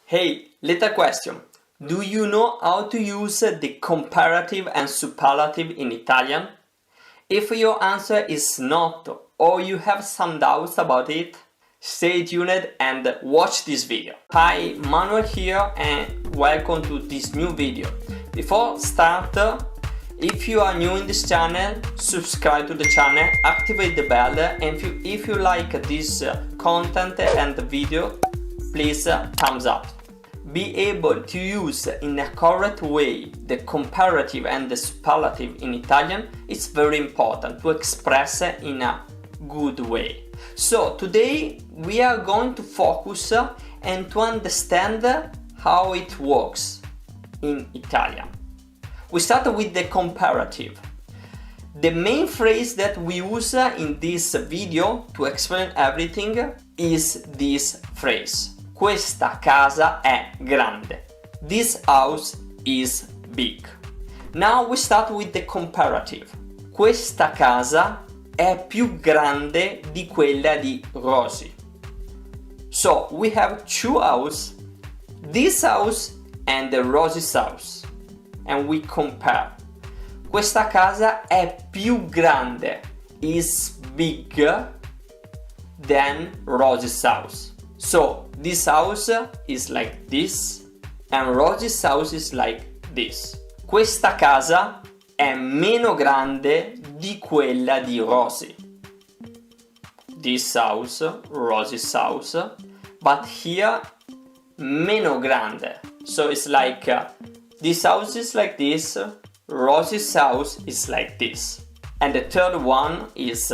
Hey, little question. Do you know how to use the comparative and superlative in Italian? If your answer is not, or you have some doubts about it, stay tuned and watch this video. Hi, Manuel here and welcome to this new video. Before start, if you are new in this channel, subscribe to the channel, activate the bell, and if you like this content and the video, please thumbs up. Be able to use in a correct way the comparative and the superlative in Italian is very important to express in a good way. So today we are going to focus and to understand how it works in Italian. We start with the comparative. The main phrase that we use in this video to explain everything is this phrase. Questa casa è grande. This house is big. Now we start with the comparative. Questa casa è più grande di quella di Rosie. So we have two houses, this house and the Rosie's house, and we compare. Questa casa è più grande, is bigger than Rosie's house. So this house is like this and Rosie's house is like this. Questa casa è meno grande di quella di Rosie. This house, Rosie's house, but here meno grande. So it's like this house is like this, Rosie's house is like this. And the third one is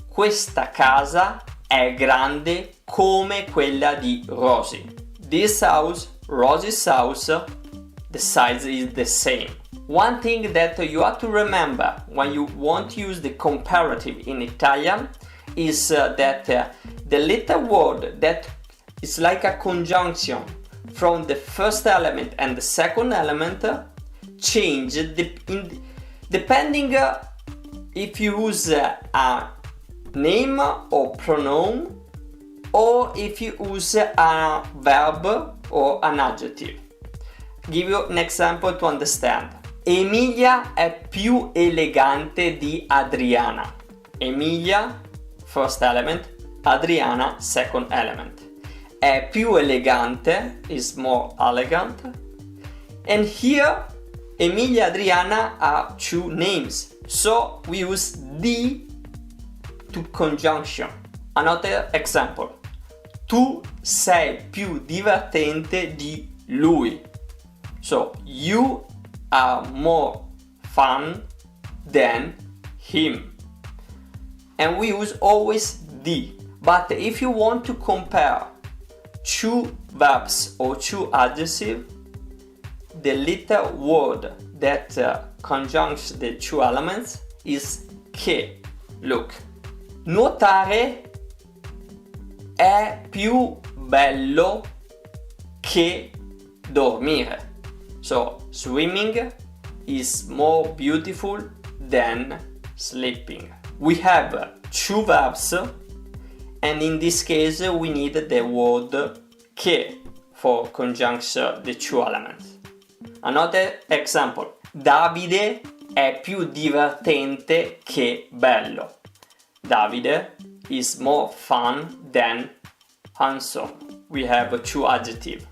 questa casa è grande come quella di Rosie. This house, Rosie's house, the size is the same. One thing that you have to remember when you want to use the comparative in Italian is that the little word that is like a conjunction from the first element and the second element change depending if you use a name or pronoun or if you use a verb or an adjective. Give you an example to understand. Emilia è più elegante di Adriana. Emilia, first element, Adriana, second element. È più elegante, is more elegant. And here, Emilia and Adriana are two names. So we use the to conjunction. Another example. Tu sei più divertente di lui. So you are more fun than him. And we use always the. But if you want to compare two verbs or two adjectives, the little word that conjuncts the two elements is che. Look. Nuotare è più bello che dormire. So, swimming is more beautiful than sleeping. We have two verbs, and in this case we need the word che for conjunction the two elements. Another example. Davide è più divertente che bello. Davide is more fun than handsome. We have two adjectives.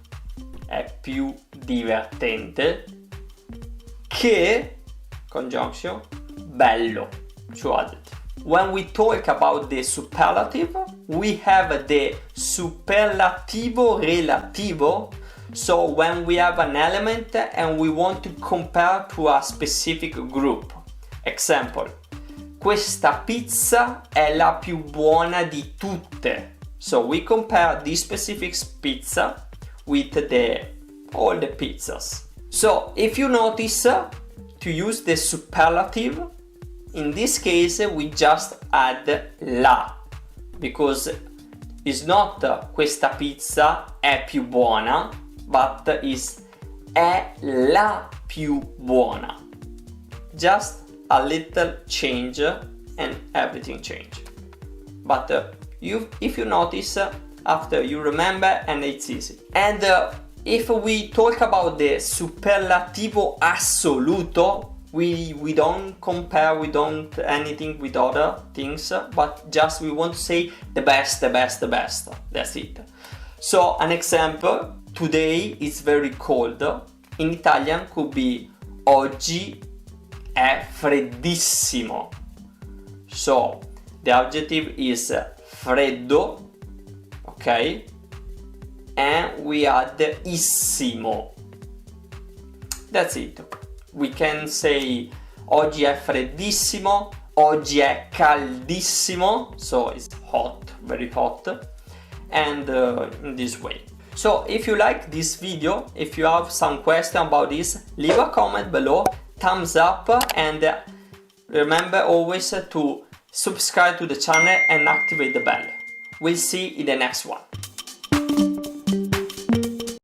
È più divertente che, conjunction, bello, two adjectives. When we talk about the superlative, we have the superlativo relativo. So when we have an element and we want to compare to a specific group. Example. Questa pizza è la più buona di tutte. So we compare this specific pizza with all the pizzas. So if you notice to use the superlative, in this case we just add la, because it's not questa pizza è più buona, but is è la più buona. Just a little change and everything change. But if you notice, after you remember, and it's easy. And if we talk about the superlativo assoluto, we don't compare, we don't anything with other things, but just we want to say the best, the best, the best. That's it. So an example, today it's very cold. In Italian could be oggi è freddissimo. So the adjective is freddo, okay? And we add issimo. That's it. We can say oggi è freddissimo, oggi è caldissimo, so it's hot, very hot, and in this way. So if you like this video, if you have some question about this, leave a comment below, thumbs up, and remember always to subscribe to the channel and activate the bell. We'll see you in the next one.